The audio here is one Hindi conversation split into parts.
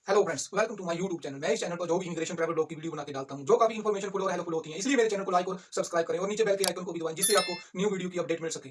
Hello friends, welcome to my YouTube channel. मैं इस चैनल पर जो भी इमिग्रेशन ट्रैवल ब्लॉग की वीडियो बना के डालता हूं, जो काफी इन्फॉर्मेशन और हेल्पफुल होती है, इसलिए मेरे चैनल को लाइक और सब्सक्राइब करें और नीचे बेल के आइकन को भी दबाएं, जिससे आपको न्यू वीडियो की अपडेट मिल सके।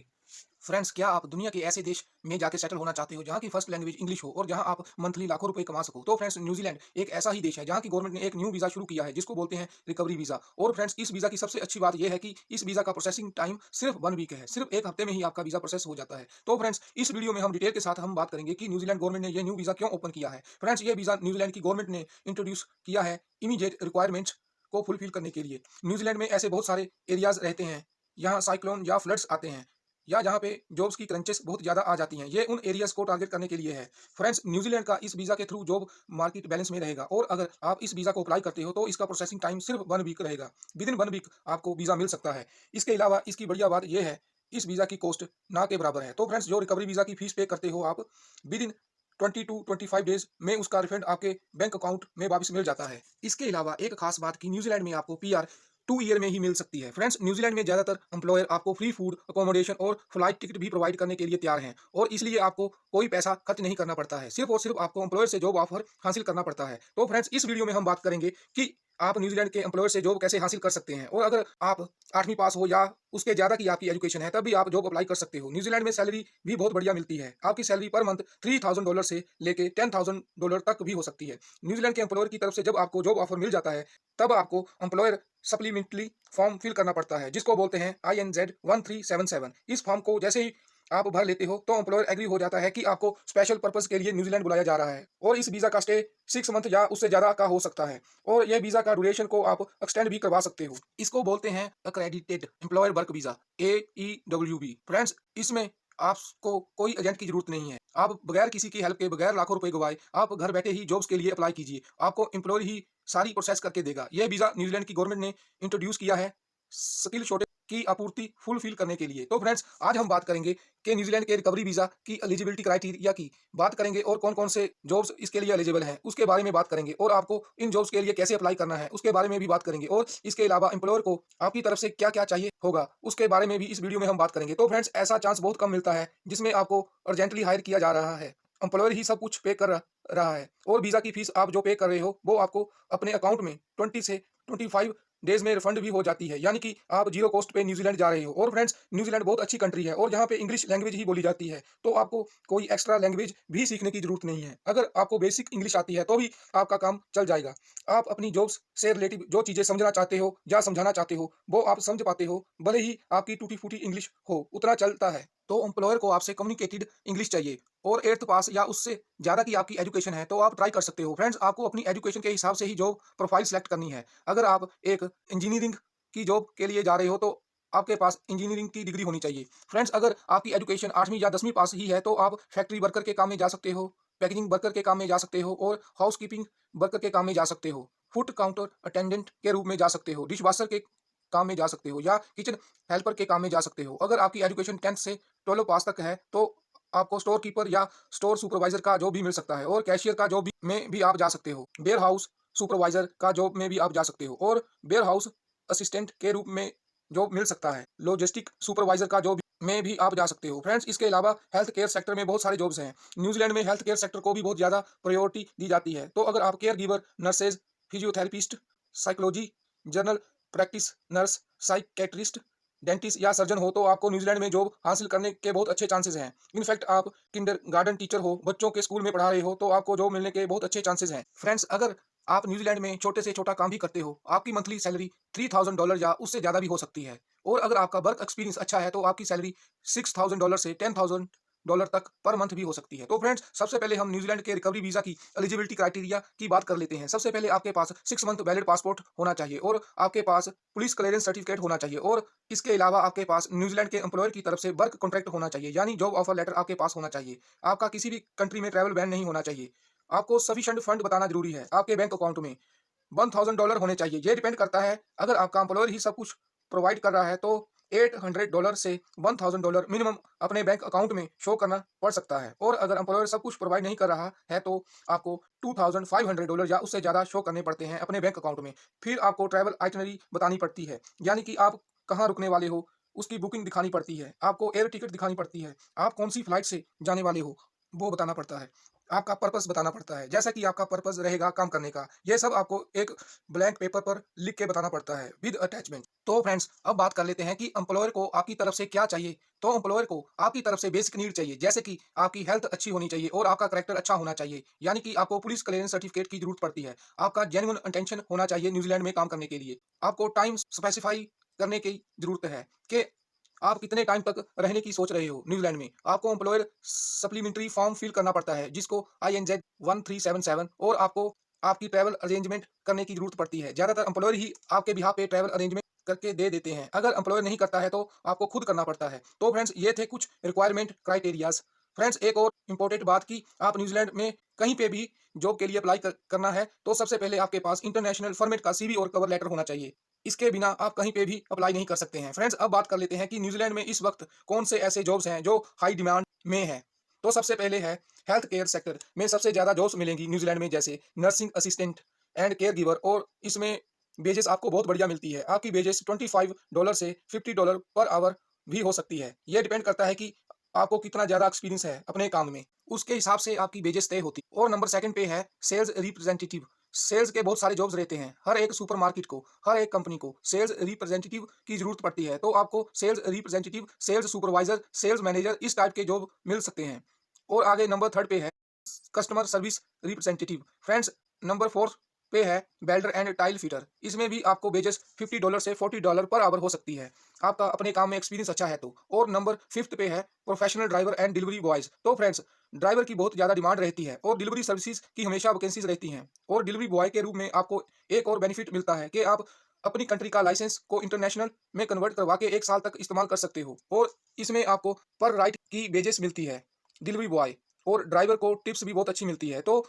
फ्रेंड्स, क्या आप दुनिया के ऐसे देश में जाकर सेटल होना चाहते हो जहां की फर्स्ट लैंग्वेज इंग्लिश हो और जहां आप मंथली लाखों रुपए कमा सको? तो फ्रेंड्स, न्यूजीलैंड एक ऐसा ही देश है जहां की गवर्नमेंट ने एक न्यू वीजा शुरू किया है जिसको बोलते हैं रिकवरी वीजा। और फ्रेंड्स, इस वीजा की सबसे अच्छी बात यह है कि इस वीजा का प्रोसेसिंग टाइम सिर्फ 1 वीक है। सिर्फ एक हफ्ते में ही आपका वीजा प्रोसेस हो जाता है। तो फ्रेंड्स, इस वीडियो में हम डिटेल के साथ हम बात करेंगे कि न्यूजीलैंड गवर्नमेंट ने यह न्यू वीजा क्यों ओपन किया है। फ्रेंड्स, ये वीजा न्यूजीलैंड की गवर्नमेंट ने इंट्रोड्यूस किया है इमीडिएट रिक्वायरमेंट्स को फुलफिल करने के लिए। न्यूजीलैंड में ऐसे बहुत सारे एरियाज रहते हैं, यहाँ साइक्लोन या फ्लड्स आते हैं, या जहाँ पे जॉब्स की क्रंचेस बहुत ज़्यादा आ जाती हैं। ये उन एरियाज को टारगेट करने के लिए है। फ्रेंड्स, न्यूजीलैंड का इस वीज़ा के थ्रू जॉब मार्केट बैलेंस में रहेगा और अगर आप इस वीज़ा को अप्लाई करते हो तो इसका प्रोसेसिंग टाइम सिर्फ 1 वीक रहेगा। विद इन 1 वीक आपको वीज़ा मिल सकता है। इसके अलावा इसकी बढ़िया बात यह है, इस वीज़ा की कॉस्ट ना के बराबर है। तो फ्रेंड्स, जो रिकवरी वीज़ा की फीस पे करते हो आप, विद इन 20 to 25 डेज में उसका रिफंड आपके बैंक अकाउंट में वापस मिल जाता है। इसके अलावा एक खास बात कि न्यूजीलैंड में आपको पीआर 2 ईयर में ही मिल सकती है। फ्रेंड्स, न्यूजीलैंड में ज़्यादातर एम्प्लॉयर आपको फ्री फूड, अकोमोडेशन और फ्लाइट टिकट भी प्रोवाइड करने के लिए तैयार हैं और इसलिए आपको कोई पैसा खर्च नहीं करना पड़ता है। सिर्फ और सिर्फ आपको एम्प्लॉयर से जॉब ऑफर हासिल करना पड़ता है। तो फ्रेंड्स, इस वीडियो में हम बात करेंगे कि आप न्यूजीलैंड के एम्प्लॉयर से जॉब कैसे हासिल कर सकते हैं और अगर आप 8वीं पास हो या उसके ज़्यादा की आपकी एजुकेशन है, तब भी आप जॉब अप्लाई कर सकते हो। न्यूजीलैंड में सैलरी भी बहुत बढ़िया मिलती है। आपकी सैलरी पर मंथ $3000 से लेके $10,000 तक भी हो सकती है। न्यूजीलैंड के एम्प्लॉयर की तरफ से जब आपको जॉब ऑफर मिल जाता है, तब आपको एम्प्लॉयर सप्लीमेंट्री फॉर्म फिल करना पड़ता है जिसको बोलते हैं INZ-1377। इस फॉर्म को जैसे ही आप भर लेते हो तो एम्प्लॉयर एग्री हो जाता है कि आपको स्पेशल पर्पस के लिए न्यूजीलैंड बुलाया जा रहा है और इस वीज़ा का स्टे 6 मंथ या उससे ज़्यादा का हो सकता है और यह वीज़ा का ड्यूरेशन को आप एक्सटेंड भी करवा सकते हो। इसको बोलते हैं accredited employer work visa, AEWV। Friends, इसमें आपको कोई एजेंट की जरूरत नहीं है। आप बगैर किसी की हेल्प के, बगैर लाखों रुपए गवाए, आप घर बैठे ही जॉब्स के लिए अप्लाई कीजिए। आपको एम्प्लॉयर ही सारी प्रोसेस करके देगा। यह वीज़ा न्यूजीलैंड की गवर्नमेंट ने इंट्रोड्यूस किया है स्किल शॉर्टेज की आपूर्ति फुलफिल करने के लिए। तो फ्रेंड्स, आज हम बात करेंगे कि न्यूजीलैंड के रिकवरी वीज़ा की एलिजिबिलिटी क्राइटेरिया की बात करेंगे और कौन-कौन से जॉब्स इसके लिए एलिजिबल हैं, उसके बारे में बात करेंगे और आपको इन जॉब्स के लिए कैसे अप्लाई करना है, उसके बारे में भी बात करेंगे और इसके अलावा एम्प्लॉयर को आपकी तरफ से क्या-क्या चाहिए होगा, उसके बारे में भी इस वीडियो में हम बात करेंगे। तो फ्रेंड्स, ऐसा चांस बहुत कम मिलता है जिसमें आपको अर्जेंटली हायर किया जा रहा है। एम्प्लॉयर ही सब कुछ पे कर रहा है और वीज़ा की फीस आप जो पे कर रहे हो, वो आपको अपने अकाउंट में 20 से 25 डेज में रिफंड भी हो जाती है, यानी कि आप जीरो कॉस्ट पे न्यूजीलैंड जा रहे हो। और फ्रेंड्स, न्यूजीलैंड बहुत अच्छी कंट्री है और यहाँ पे इंग्लिश लैंग्वेज ही बोली जाती है, तो आपको कोई एक्स्ट्रा लैंग्वेज भी सीखने की जरूरत नहीं है। अगर आपको बेसिक इंग्लिश आती है तो भी आपका काम चल जाएगा। आप अपनी जॉब्स से रिलेटिव जो चीज़ें समझना चाहते हो या समझाना चाहते हो, वो आप समझ पाते हो, भले ही आपकी टूटी फूटी इंग्लिश हो, उतना चलता है। तो एम्प्लॉयर को आपसे कम्युनिकेटेड इंग्लिश चाहिए और 8th पास या उससे ज़्यादा की आपकी एजुकेशन है तो आप ट्राई कर सकते हो। फ्रेंड्स, आपको अपनी एजुकेशन के हिसाब से ही जॉब प्रोफाइल सेलेक्ट करनी है। अगर आप एक इंजीनियरिंग की जॉब के लिए जा रहे हो तो आपके पास इंजीनियरिंग की डिग्री होनी चाहिए। फ्रेंड्स, अगर आपकी एजुकेशन 8वीं या 10वीं पास ही है तो आप फैक्ट्री वर्कर के काम में जा सकते हो, पैकेजिंग वर्कर के काम में जा सकते हो और हाउस कीपिंग वर्कर के काम में जा सकते हो। फूड काउंटर अटेंडेंट के रूप में जा सकते हो, डिश वॉशर के काम में जा सकते हो या किचन हेल्पर के काम में जा सकते हो। अगर आपकी एजुकेशन 10th से 12 पास तक है तो आपको स्टोर कीपर या स्टोर सुपरवाइजर का जॉब भी मिल सकता है और कैशियर का जॉब भी में भी आप जा सकते हो। वेयर हाउस सुपरवाइजर का जॉब में भी आप जा सकते हो और वेयर हाउस असिस्टेंट के रूप में जॉब मिल सकता है। लॉजिस्टिक सुपरवाइजर का जॉब में भी आप जा सकते हो। फ्रेंड्स, इसके अलावा हेल्थ केयर सेक्टर में बहुत सारे जॉब्स हैं। न्यूजीलैंड में हेल्थ केयर सेक्टर को भी बहुत ज़्यादा प्रायोरिटी दी जाती है। तो अगर आप care giver, nurses, physiotherapist, psychology, general practice nurse, psychiatrist, dentist या सर्जन हो तो आपको न्यूजीलैंड में जॉब हासिल करने के बहुत अच्छे चांसेस हैं। इनफैक्ट आप किंडरगार्टन टीचर हो, बच्चों के स्कूल में पढ़ा रहे हो तो आपको जॉब मिलने के बहुत अच्छे चांसेस हैं। फ्रेंड्स, अगर आप न्यूजीलैंड में छोटे से छोटा काम भी करते हो, आपकी मंथली सैलरी $3000 या उससे ज़्यादा भी हो सकती है और अगर आपका वर्क एक्सपीरियंस अच्छा है तो आपकी सैलरी $6000 से $10,000 तक पर मंथ भी हो सकती है। तो फ्रेंड्स, सबसे पहले हम न्यूजीलैंड के रिकवरी वीज़ा की एलिजिबिलिटी क्राइटेरिया की बात कर लेते हैं। सबसे पहले आपके पास 6 मंथ वैलिड पासपोर्ट होना चाहिए और आपके पास पुलिस क्लियरेंस सर्टिफिकेट होना चाहिए और इसके अलावा आपके पास न्यूजीलैंड के एम्प्लॉयर की तरफ से वर्क कॉन्ट्रैक्ट होना चाहिए, यानी जॉब ऑफर लेटर आपके पास होना चाहिए। आपका किसी भी कंट्री में ट्रैवल बैन नहीं होना चाहिए। आपको सफिशिएंट फंड बताना जरूरी है। आपके बैंक अकाउंट में $1000 होने चाहिए। ये डिपेंड करता है, अगर आपका एम्प्लॉयर ही सब कुछ प्रोवाइड कर रहा है तो $800 से $1000 मिनिमम अपने बैंक अकाउंट में शो करना पड़ सकता है और अगर एम्प्लॉयर सब कुछ प्रोवाइड नहीं कर रहा है तो आपको $2500 या उससे ज़्यादा शो करने पड़ते हैं अपने बैंक अकाउंट में। फिर आपको ट्रैवल आइटनरी बतानी पड़ती है, यानी कि आप कहाँ रुकने वाले हो, उसकी बुकिंग दिखानी पड़ती है। आपको एयर टिकट दिखानी पड़ती है। आप कौन सी फ्लाइट से जाने वाले हो, वो बताना पड़ता है। आपका पर्पस बताना पड़ता है, जैसा कि आपका पर्पस रहेगा काम करने का। ये सब आपको एक ब्लैंक पेपर पर लिख के बताना पड़ता है विद अटैचमेंट। तो फ्रेंड्स, अब बात कर लेते हैं कि एम्प्लॉयर को आपकी तरफ से क्या चाहिए। तो एम्प्लॉयर को आपकी तरफ से बेसिक नीड चाहिए, जैसे कि आपकी हेल्थ अच्छी होनी चाहिए और आपका करैक्टर अच्छा होना चाहिए। यानी कि आपको पुलिस क्लियरेंस सर्टिफिकेट की जरूरत पड़ती है। आपका जेन्युइन इंटेंशन होना चाहिए न्यूजीलैंड में काम करने के लिए। आपको टाइम स्पेसिफाई करने की जरूरत है कि आप कितने टाइम तक रहने की सोच रहे हो न्यूजीलैंड में। आपको एम्प्लॉयर सप्लीमेंट्री फॉर्म फिल करना पड़ता है, जिसको INZ 1377, और आपको आपकी ट्रैवल अरेंजमेंट करने की जरूरत पड़ती है। ज्यादातर एम्प्लॉयर ही आपके बिहाफ पे ट्रैवल अरेंजमेंट करके दे देते हैं। अगर एम्प्लॉयर नहीं करता है तो आपको खुद करना पड़ता है। तो फ्रेंड्स, ये थे कुछ रिक्वायरमेंट क्राइटेरियाज। फ्रेंड्स, एक और इम्पोर्टेंट बात की, आप न्यूजीलैंड में कहीं पे भी जॉब के लिए अप्लाई करना है तो सबसे पहले आपके पास इंटरनेशनल फॉर्मेट का CV और कवर लेटर होना चाहिए। इसके बिना आप कहीं पे भी अप्लाई नहीं कर सकते हैं। फ्रेंड्स, अब बात कर लेते हैं कि न्यूजीलैंड में इस वक्त कौन से ऐसे जॉब्स हैं जो हाई डिमांड में हैं। तो सबसे पहले है हेल्थ केयर सेक्टर में सबसे ज़्यादा जॉब्स मिलेंगी न्यूजीलैंड में, जैसे nursing assistant and care giver. और इसमें वेजेस आपको बहुत बढ़िया मिलती है। आपकी वेजेस $25 से $50 पर आवर भी हो सकती है। यह डिपेंड करता है कि आपको कितना ज़्यादा एक्सपीरियंस है अपने काम में, उसके हिसाब से आपकी वेजेस तय होती है। और नंबर सेकंड पे है सेल्स रिप्रेजेंटेटिव। सेल्स के बहुत सारे जॉब्स रहते हैं। हर एक सुपरमार्केट को, हर एक कंपनी को सेल्स रिप्रेजेंटेटिव की जरूरत पड़ती है। तो आपको sales representative, sales supervisor, sales manager, इस टाइप के जॉब मिल सकते हैं। और आगे नंबर थर्ड पे है customer service representative. Friends, number fourth पे है बेल्डर एंड टाइल फिटर। इसमें भी आपको वेजेस $50 से $40 पर आवर हो सकती है, आपका अपने काम में एक्सपीरियंस अच्छा है तो। और नंबर फिफ्थ पे है professional driver and delivery boys. तो फ्रेंड्स, ड्राइवर की बहुत ज़्यादा डिमांड रहती है और डिलीवरी सर्विसेज की हमेशा वैकेंसीज रहती हैं। और डिलीवरी बॉय के रूप में आपको एक और बेनिफिट मिलता है कि आप अपनी कंट्री का लाइसेंस को इंटरनेशनल में कन्वर्ट करवा के 1 साल तक इस्तेमाल कर सकते हो। और इसमें आपको पर राइड की वेजेस मिलती है डिलीवरी बॉय, और ड्राइवर को टिप्स भी बहुत अच्छी मिलती है। तो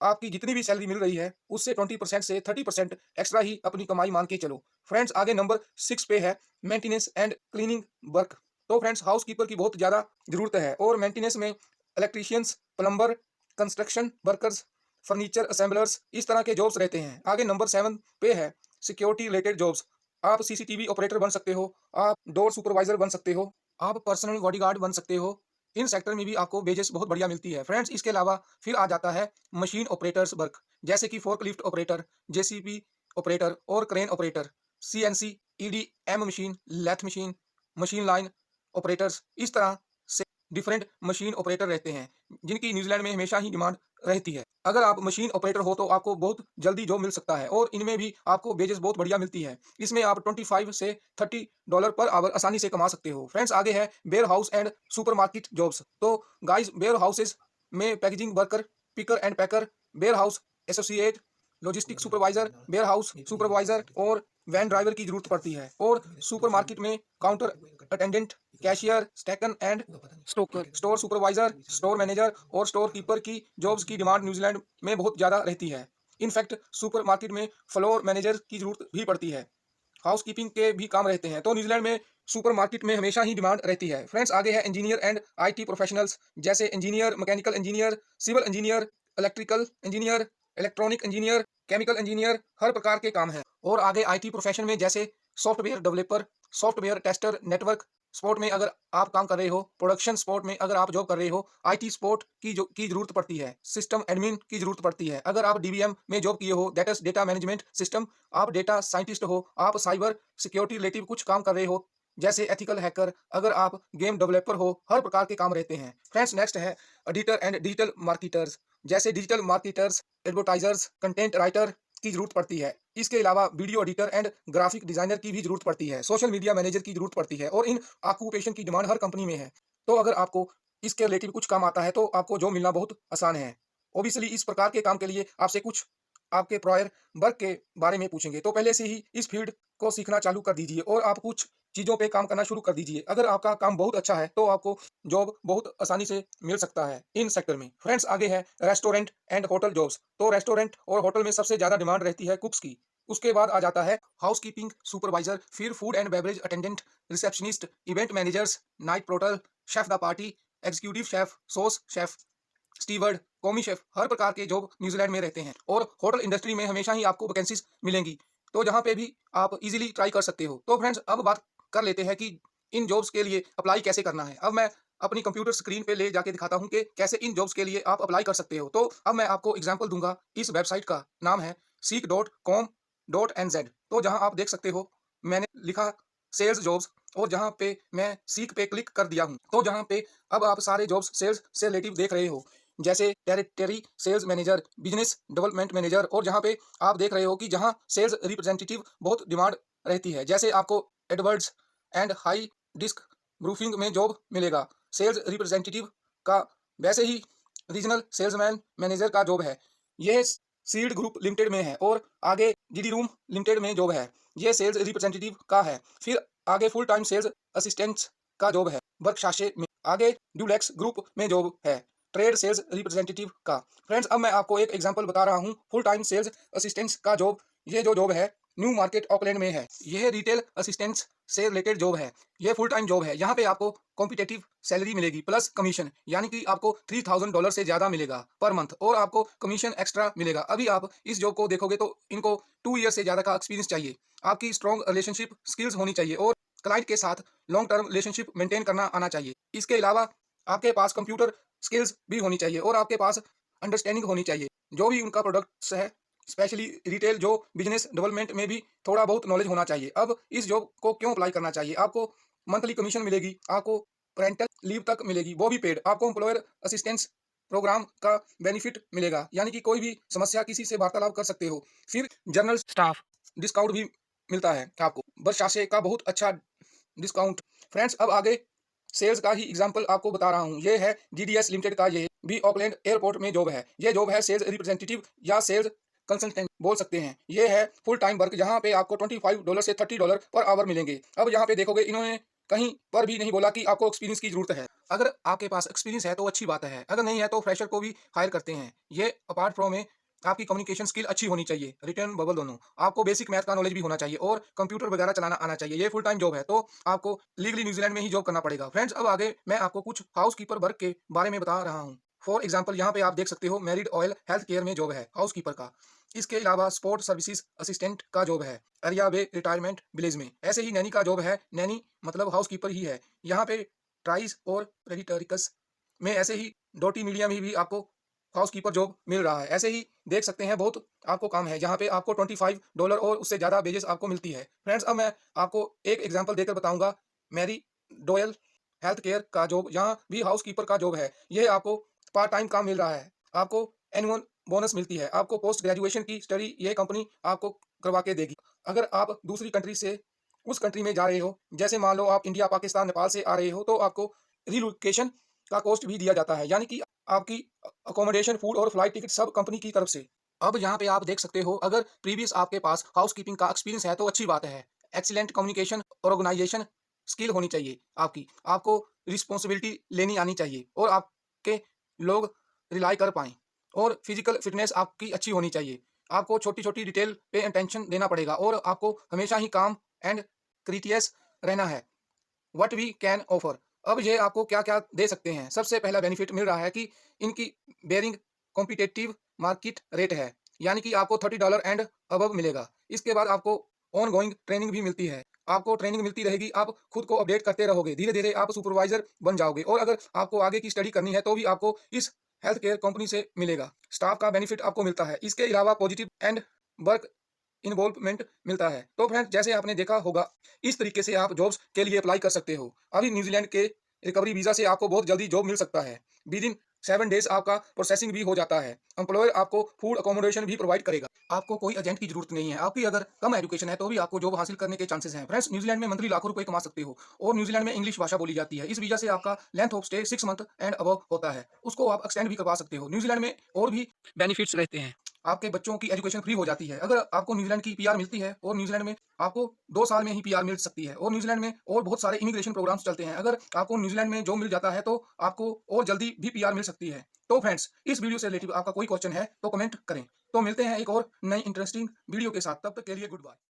आपकी जितनी भी सैलरी मिल रही है उससे 20% से 30% एक्स्ट्रा ही अपनी कमाई मान के चलो। फ्रेंड्स, आगे नंबर 6 पे है मेंटेनेंस एंड क्लीनिंग वर्क। तो फ्रेंड्स, हाउस कीपर की बहुत ज़्यादा जरूरत है। और मेंटेनेंस में electricians, plumber, construction workers, furniture assemblers, इस तरह के जॉब्स रहते हैं। आगे नंबर 7 पे है सिक्योरिटी रिलेटेड जॉब्स। आप CCTV ऑपरेटर बन सकते हो, आप डोर सुपरवाइजर बन सकते हो, आप पर्सनल बॉडीगार्ड बन सकते हो। इन सेक्टर में भी आपको वेजेस बहुत बढ़िया मिलती है। फ्रेंड्स, इसके अलावा फिर आ जाता है मशीन ऑपरेटर्स वर्क, जैसे कि फोर्कलिफ्ट ऑपरेटर, JCB ऑपरेटर और crane operator, CNC, EDM machine, lathe machine, machine line operators. इस तरह से डिफरेंट मशीन ऑपरेटर रहते हैं जिनकी न्यूजीलैंड में हमेशा ही डिमांड रहती है। अगर आप मशीन ऑपरेटर हो तो आपको बहुत जल्दी जॉब मिल सकता है और इनमें भी आपको वेजेस बहुत बढ़िया मिलती है। इसमें आप 25 से $30 पर आवर आसानी से कमा सकते हो। फ्रेंड्स, आगे है warehouse and supermarket jobs. तो गाइस, वेयर हाउसेज में packaging worker, picker and packer, warehouse associate, logistic supervisor, warehouse supervisor और वैन ड्राइवर की जरूरत पड़ती है। और सुपरमार्केट में counter attendant, cashier, stacker and stocker, store supervisor, store manager और स्टोर कीपर की जॉब्स की डिमांड न्यूजीलैंड में बहुत ज़्यादा रहती है। इनफैक्ट सुपरमार्केट में फ्लोर मैनेजर की जरूरत भी पड़ती है। हाउस कीपिंग के भी काम रहते हैं। तो न्यूजीलैंड में सुपरमार्केट में हमेशा ही डिमांड रहती है। फ्रेंड्स, आगे है इंजीनियर एंड IT प्रोफेशनल्स, जैसे engineer, mechanical engineer, civil engineer, electrical engineer, electronic engineer, chemical engineer, हर प्रकार के काम हैं। और आगे IT प्रोफेशन में जैसे software developer, software tester, network support में अगर आप काम कर रहे हो, प्रोडक्शन सपोर्ट में अगर आप जॉब कर रहे हो, IT सपोर्ट की जरूरत पड़ती है, सिस्टम एडमिन की जरूरत पड़ती है। अगर आप DBM में जॉब किए हो, that is data management system, आप डेटा साइंटिस्ट हो, आप साइबर सिक्योरिटी रिलेटिव कुछ काम कर रहे हो, जैसे एथिकल हैकर, अगर आप गेम डेवलपर हो, हर प्रकार के काम रहते हैं। फ्रेंड्स, नेक्स्ट है एडिटर एंड डिजिटल मार्केटर्स, जैसे digital marketers, advertisers, content writer की जरूरत पड़ती है। इसके अलावा video editor and graphic designer की भी जरूरत पड़ती है, सोशल मीडिया मैनेजर की जरूरत पड़ती है। और इन ऑक्यूपेशन की डिमांड हर कंपनी में है। तो अगर आपको इसके रिलेटिव कुछ काम आता है तो आपको जॉब मिलना बहुत आसान है। ओबियसली इस प्रकार के काम के लिए आपसे कुछ आपके प्रायर वर्क के बारे में पूछेंगे, तो पहले से ही इस फील्ड को सीखना चालू कर दीजिए और आप कुछ चीज़ों पे काम करना शुरू कर दीजिए। अगर आपका काम बहुत अच्छा है तो आपको जॉब बहुत आसानी से मिल सकता है इन सेक्टर में। फ्रेंड्स, आगे है रेस्टोरेंट एंड होटल जॉब्स। तो रेस्टोरेंट और होटल में सबसे ज़्यादा डिमांड रहती है कुक्स की। उसके बाद आ जाता है हाउस कीपिंग सुपरवाइजर, फिर food and beverage attendant, receptionist, event managers, night porter, chef de partie, executive chef, sous chef, steward, commis chef, हर प्रकार के जॉब न्यूजीलैंड में रहते हैं। और होटल इंडस्ट्री में हमेशा ही आपको वैकेंसीज मिलेंगी, तो जहाँ पे भी आप इजीली ट्राई कर सकते हो। तो फ्रेंड्स, अब बात कर लेते हैं कि इन जॉब्स के लिए अप्लाई कैसे करना है। अब मैं अपनी कंप्यूटर स्क्रीन पे ले जाके दिखाता हूँ कि कैसे इन जॉब्स के लिए आप अप्लाई कर सकते हो। तो अब मैं आपको एग्जांपल दूंगा। इस वेबसाइट का नाम है seek.com.nz। तो जहां आप देख सकते हो मैंने लिखा सेल्स जॉब्स, और जहां पे मैं सीक पे क्लिक कर दिया हूं, तो जहां पे अब आप सारे जॉब्स सेल्स से रिलेटिव देख रहे हो, जैसे territory sales manager, business development manager, और जहां पे आप देख रहे हो कि जहां सेल्स रिप्रेजेंटेटिव बहुत डिमांड रहती है। जैसे आपको एडवर्ड्स एंड हाई डिस्क ब्रूफिंग में जॉब मिलेगा सेल्स रिप्रेजेंटेटिव का। वैसे ही रीजनल सेल्समैन मैनेजर का जॉब है, यह सीड ग्रुप लिमिटेड में है। और आगे जीडी रूम लिमिटेड में जॉब है, ये सेल्स रिप्रेजेंटेटिव का है। फिर आगे फुल टाइम सेल्स असिस्टेंट का जॉब है वर्कशाशे में। आगे ड्यूलेक्स ग्रुप में जॉब है ट्रेड सेल्स रिप्रेजेंटेटिव का। फ्रेंड्स, अब मैं आपको एक एग्जांपल बता रहा हूं फुल टाइम सेल्स असिस्टेंट का जॉब। ये जो जॉब है न्यू मार्केट ऑकलैंड में है। यह रिटेल असिस्टेंट्स से रिलेटेड जॉब है। यह फुल टाइम जॉब है। यहाँ पे आपको कॉम्पिटेटिव सैलरी मिलेगी प्लस कमीशन, यानी कि आपको $3000 से ज़्यादा मिलेगा पर मंथ, और आपको कमीशन एक्स्ट्रा मिलेगा। अभी आप इस जॉब को देखोगे तो इनको 2 ईयर से ज़्यादा का एक्सपीरियंस चाहिए। आपकी स्ट्रॉन्ग रिलेशनशिप स्किल्स होनी चाहिए और क्लाइंट के साथ लॉन्ग टर्म रिलेशनशिप मेंटेन करना आना चाहिए। इसके अलावा आपके पास कंप्यूटर स्किल्स भी होनी चाहिए और आपके पास अंडरस्टैंडिंग होनी चाहिए जो भी उनका प्रोडक्ट्स है, स्पेशली रिटेल जो बिजनेस डेवलपमेंट में भी थोड़ा बहुत नॉलेज होना चाहिए। अब इस जॉब को क्यों अप्लाई करना चाहिए? आपको मंथली कमीशन मिलेगी, आपको पेरेंटल लीव तक मिलेगी, वो भी पेड। आपको एम्प्लॉयर असिस्टेंस प्रोग्राम का बेनिफिट मिलेगा, यानी कि कोई भी समस्या किसी से वार्तालाप कर सकते हो। फिर जनरल स्टाफ डिस्काउंट भी मिलता है आपको, वर्कशाशे का बहुत अच्छा डिस्काउंट। फ्रेंड्स, अब आगे सेल्स का ही एग्जांपल आपको बता रहा हूँ। ये है जीडीएस लिमिटेड का, ये भी ऑकलैंड एयरपोर्ट में जॉब है। ये जॉब है सेल्स रिप्रेजेंटेटिव या सेल्स कंसल्टेंट बोल सकते हैं। ये है फुल टाइम वर्क, जहाँ पे आपको $25 से $30 पर आवर मिलेंगे। अब यहाँ पे देखोगे इन्होंने कहीं पर भी नहीं बोला कि आपको एक्सपीरियंस की जरूरत है। अगर आपके पास एक्सपीरियंस है तो अच्छी बात है, अगर नहीं है तो फ्रेशर को भी हायर करते हैं। ये अपार्ट फ्रॉम में आपकी कम्युनिकेशन स्किल अच्छी होनी चाहिए, रिटर्न बबल दोनों। आपको बेसिक मैथ का नॉलेज भी होना चाहिए और कंप्यूटर वगैरह चलाना आना चाहिए। ये फुल टाइम जॉब है, तो आपको लीगली न्यूजीलैंड में ही जॉब करना पड़ेगा। फ्रेंड्स, अब आगे मैं आपको कुछ हाउस कीपर वर्क के बारे में बता रहा हूँ। फॉर एग्जाम्पल, यहाँ पे आप देख सकते हो मैरिड ऑयल हेल्थ केयर में जॉब है हाउस कीपर का। इसके अलावा स्पोर्ट सर्विसेज असिस्टेंट का जॉब है अरिया वे रिटायरमेंट विलेज में। ऐसे ही नैनी का जॉब है, नैनी मतलब हाउस कीपर ही है। यहाँ पे ट्राइस और प्रेडिटरिकस में ऐसे ही डोटी मीडिया में भी आपको हाउस कीपर जॉब मिल रहा है। ऐसे ही देख सकते हैं बहुत आपको काम है, जहाँ पे आपको $25 और उससे ज़्यादा वेजेस आपको मिलती है। फ्रेंड्स, अब मैं आपको एक एग्जांपल देकर बताऊंगा मैरी डोयल हेल्थ केयर का जॉब। यहाँ भी हाउस कीपर का जॉब है। यह आपको पार्ट टाइम काम मिल रहा है, आपको एनुअल बोनस मिलती है, आपको पोस्ट ग्रेजुएशन की स्टडी ये कंपनी आपको करवा के देगी। अगर आप दूसरी कंट्री से उस कंट्री में जा रहे हो, जैसे मान लो आप इंडिया, पाकिस्तान, नेपाल से आ रहे हो, तो आपको रिलोकेशन का कॉस्ट भी दिया जाता है, यानी कि आपकी अकोमोडेशन, फूड और फ्लाइट टिकट सब कंपनी की तरफ से। अब यहाँ पे आप देख सकते हो, अगर प्रीवियस आपके पास हाउस कीपिंग का एक्सपीरियंस है तो अच्छी बात है। एक्सीलेंट कम्युनिकेशन और ऑर्गेनाइजेशन स्किल होनी चाहिए आपकी, आपको रिस्पॉन्सिबिलिटी लेनी आनी चाहिए और आपके लोग रिलाई कर पाएँ, और फिजिकल फिटनेस आपकी अच्छी होनी चाहिए। आपको छोटी छोटी डिटेल पे अटेंशन देना पड़ेगा और आपको हमेशा ही काम एंड क्रिटियस रहना है। व्हाट वी कैन ऑफर, अब ये आपको क्या क्या दे सकते हैं। सबसे पहला बेनिफिट मिल रहा है कि इनकी बेरिंग कॉम्पिटेटिव मार्केट रेट है, यानी कि आपको $30 एंड अबव मिलेगा। इसके बाद आपको ऑन गोइंग ट्रेनिंग भी मिलती है, आपको ट्रेनिंग मिलती रहेगी, आप खुद को अपडेट करते रहोगे, धीरे धीरे आप सुपरवाइजर बन जाओगे। और अगर आपको आगे की स्टडी करनी है तो भी आपको इस हेल्थ केयर कंपनी से मिलेगा। स्टाफ का बेनिफिट आपको मिलता है। इसके अलावा पॉजिटिव एंड वर्क इन्वॉल्वमेंट मिलता है। तो फ्रेंड्स, जैसे आपने देखा होगा, इस तरीके से आप जॉब्स के लिए अप्लाई कर सकते हो। अभी न्यूजीलैंड के रिकवरी वीज़ा से आपको बहुत जल्दी जॉब मिल सकता है। विद इन 7 डेज आपका प्रोसेसिंग भी हो जाता है। एम्प्लॉयर आपको फूड अकोमोडेशन भी प्रोवाइड करेगा। आपको कोई एजेंट की जरूरत नहीं है। आपकी अगर कम एजुकेशन है तो भी आपको जॉब हासिल करने के चांसेस हैं। फ्रेंड्स, न्यूजीलैंड में मंथली लाखों रुपए कमा सकते हो और न्यूजीलैंड में इंग्लिश भाषा बोली जाती है। इस वीज़ा से आपका length of stay 6 month and above होता है, उसको आप एक्सटेंड भी करवा सकते हो। न्यूजीलैंड में और भी बेनिफिट्स रहते हैं। आपके बच्चों की एजुकेशन फ्री हो जाती है। अगर आपको न्यूजीलैंड की पीआर मिलती है, और न्यूजीलैंड में आपको 2 साल में ही पीआर मिल सकती है, और न्यूजीलैंड में और बहुत सारे इमिग्रेशन प्रोग्राम्स चलते हैं। अगर आपको न्यूजीलैंड में जॉब मिल जाता है तो आपको और जल्दी भी पीआर मिल सकती है। तो फ्रेंड्स, इस वीडियो से रिलेटेड आपका कोई क्वेश्चन है तो कमेंट करें। तो मिलते हैं एक और नई इंटरेस्टिंग वीडियो के साथ, तब तक के लिए गुड बाय।